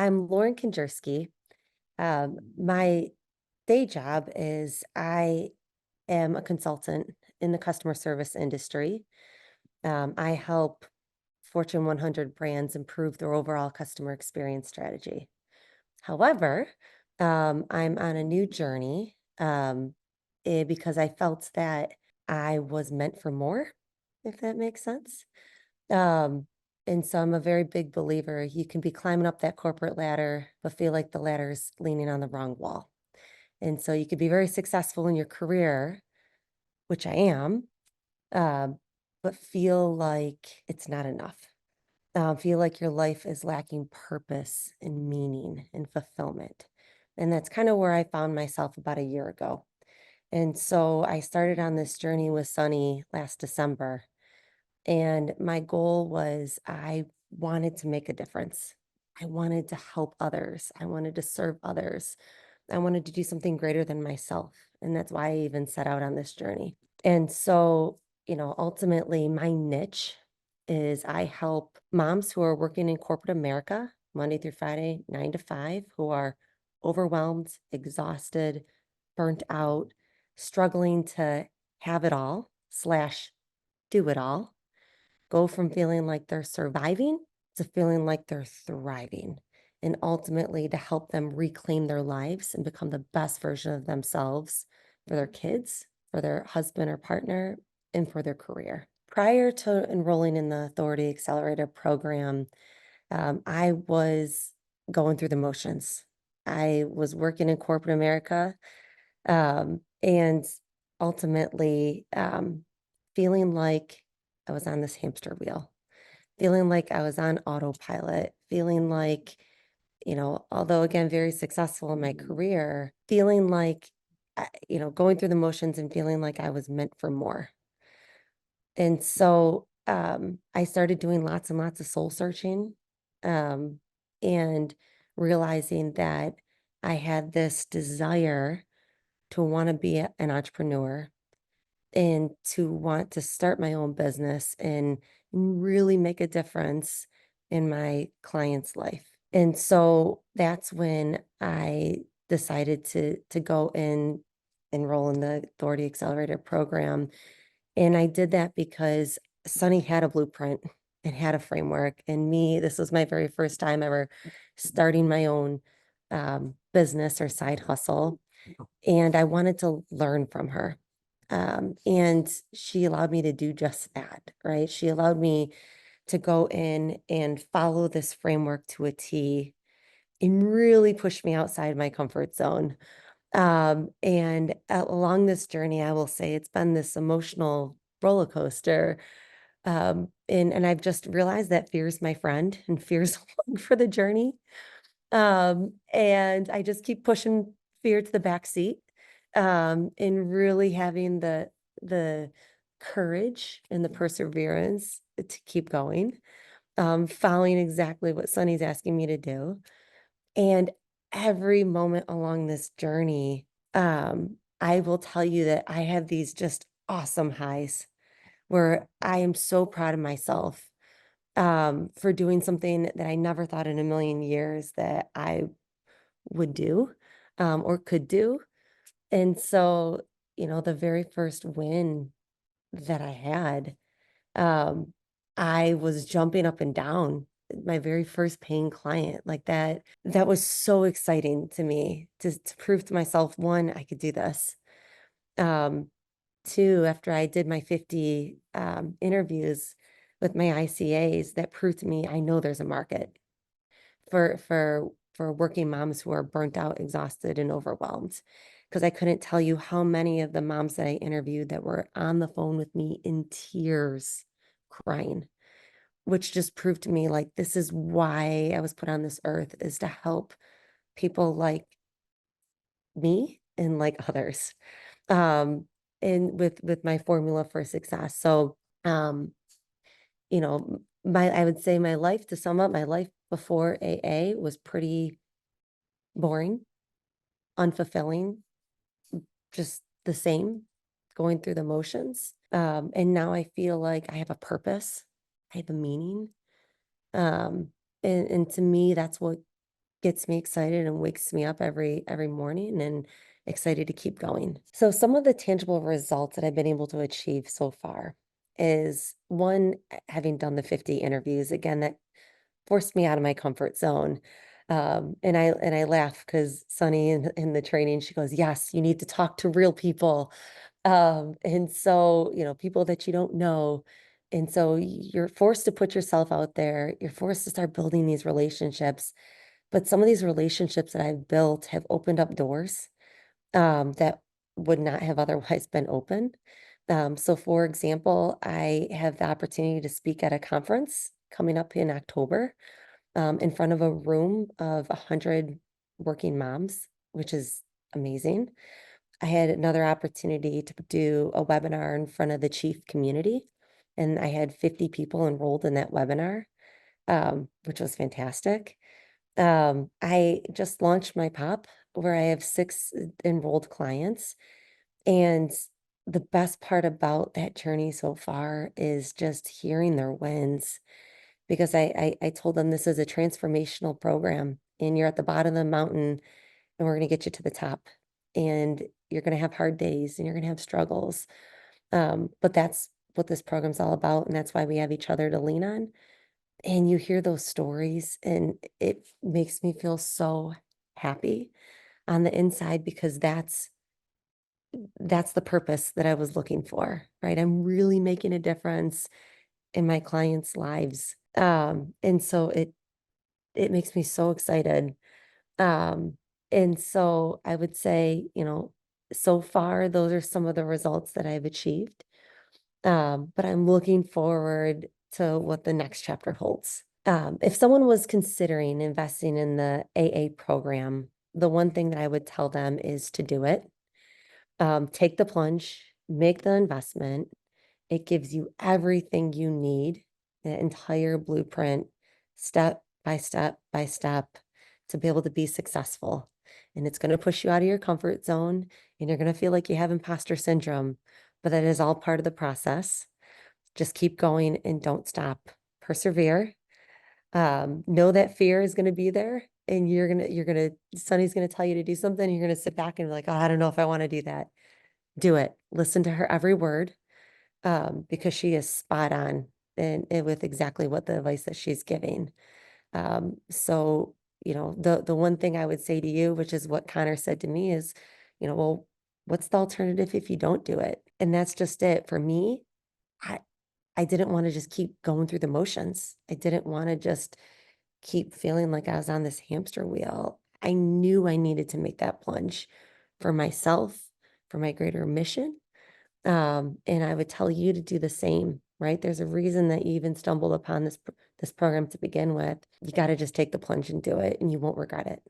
I'm Lauren Kindzierski. My day job is I am a consultant in the customer service industry. I help Fortune 100 brands improve their overall customer experience strategy. However, I'm on a new journey because I felt that I was meant for more, if that makes sense. Um, and so I'm a very big believer. You can be climbing up that corporate ladder, but feel like the ladder's leaning on the wrong wall. And so you could be very successful in your career, which I am, um, but feel like it's not enough. Feel like your life is lacking purpose and meaning and fulfillment. And that's kind of where I found myself about a year ago. And so I started on this journey with Sunny last December. And my goal was I wanted to make a difference. I wanted to help others. I wanted to serve others. I wanted to do something greater than myself. And that's why I even set out on this journey. And so, ultimately, my niche is I help moms who are working in corporate America, Monday through Friday, 9 to 5, who are overwhelmed, exhausted, burnt out, struggling to have it all slash do it all, go from feeling like they're surviving to feeling like they're thriving, and ultimately to help them reclaim their lives and become the best version of themselves for their kids, for their husband or partner, and for their career. Prior to enrolling in the Authority Accelerator Program, I was going through the motions. I was working in corporate America, and ultimately feeling like I was on this hamster wheel, feeling like I was on autopilot, feeling like, although again, very successful in my career, feeling like, going through the motions and feeling like I was meant for more. And so I started doing lots and lots of soul searching, um, and realizing that I had this desire to want to be an entrepreneur and to want to start my own business and really make a difference in my client's life. And so that's when I decided to go and enroll in the Authority Accelerator program. And I did that because Sunny had a blueprint and had a framework. And me, this was my very first time ever starting my own business or side hustle. And I wanted to learn from her. And she allowed me to do just that, right? She allowed me to go in and follow this framework to a T and really push me outside my comfort zone. And along this journey, I will say it's been this emotional roller coaster. And I've just realized that fear is my friend and fear is along for the journey. And I just keep pushing fear to the back seat, and really having the courage and the perseverance to keep going, following exactly what Sunny's asking me to do. And every moment along this journey, I will tell you that I have these just awesome highs where I am so proud of myself for doing something that I never thought in a million years that I would do, or could do. And so, the very first win that I had, um, I was jumping up and down. My very first paying client, like that was so exciting to me to prove to myself, one, I could do this. Um, Two, after I did my 50 interviews with my ICAs, that proved to me I know there's a market for working moms who are burnt out, exhausted, and overwhelmed. Because I couldn't tell you how many of the moms that I interviewed that were on the phone with me in tears, crying, which just proved to me like this is why I was put on this earth, is to help people like me and like others. Um, and with my formula for success. So um, I would say my life, to sum up, my life before AA was pretty boring, unfulfilling, just the same, going through the motions. And now I feel like I have a purpose, I have a meaning. Um, and to me, that's what gets me excited and wakes me up every morning and excited to keep going. So some of the tangible results that I've been able to achieve so far is one, having done the 50 interviews. Again, that forced me out of my comfort zone. And I laugh because Sunny in the training, she goes, "Yes, you need to talk to real people." And so, people that you don't know. And so you're forced to put yourself out there. You're forced to start building these relationships. But some of these relationships that I've built have opened up doors that would not have otherwise been open. So, for example, I have the opportunity to speak at a conference coming up in October in front of a room of 100 working moms, which is amazing. I had another opportunity to do a webinar in front of the chief community, and I had 50 people enrolled in that webinar, which was fantastic. I just launched my POP where I have 6 enrolled clients, and the best part about that journey so far is just hearing their wins because I told them this is a transformational program and you're at the bottom of the mountain and we're going to get you to the top. And you're going to have hard days and you're going to have struggles. But that's what this program's all about. And that's why we have each other to lean on. And you hear those stories, and it makes me feel so happy on the inside because that's the purpose that I was looking for, right? I'm really making a difference in my clients' lives. And so it makes me so excited. Um, and so I would say, so far those are some of the results that I've achieved. But I'm looking forward to what the next chapter holds. If someone was considering investing in the AA program, the one thing that I would tell them is to do it. Take the plunge, make the investment. It gives you everything you need, the entire blueprint, step by step by step, to be able to be successful. And it's going to push you out of your comfort zone, and you're going to feel like you have imposter syndrome, but that is all part of the process. Just keep going and don't stop. Persevere. Know that fear is going to be there, and Sunny's going to tell you to do something. You're going to sit back and be like, oh, I don't know if I want to do that. Do it. Listen to her every word, because she is spot on and with exactly what the advice that she's giving. So, the one thing I would say to you, which is what Connor said to me, is, well, what's the alternative if you don't do it? And that's just it. For me, I I didn't want to just keep going through the motions. I didn't want to just keep feeling like I was on this hamster wheel. I knew I needed to make that plunge for myself, for my greater mission. And I would tell you to do the same, right? There's a reason that you even stumbled upon this program to begin with. You got to just take the plunge and do it, and you won't regret it.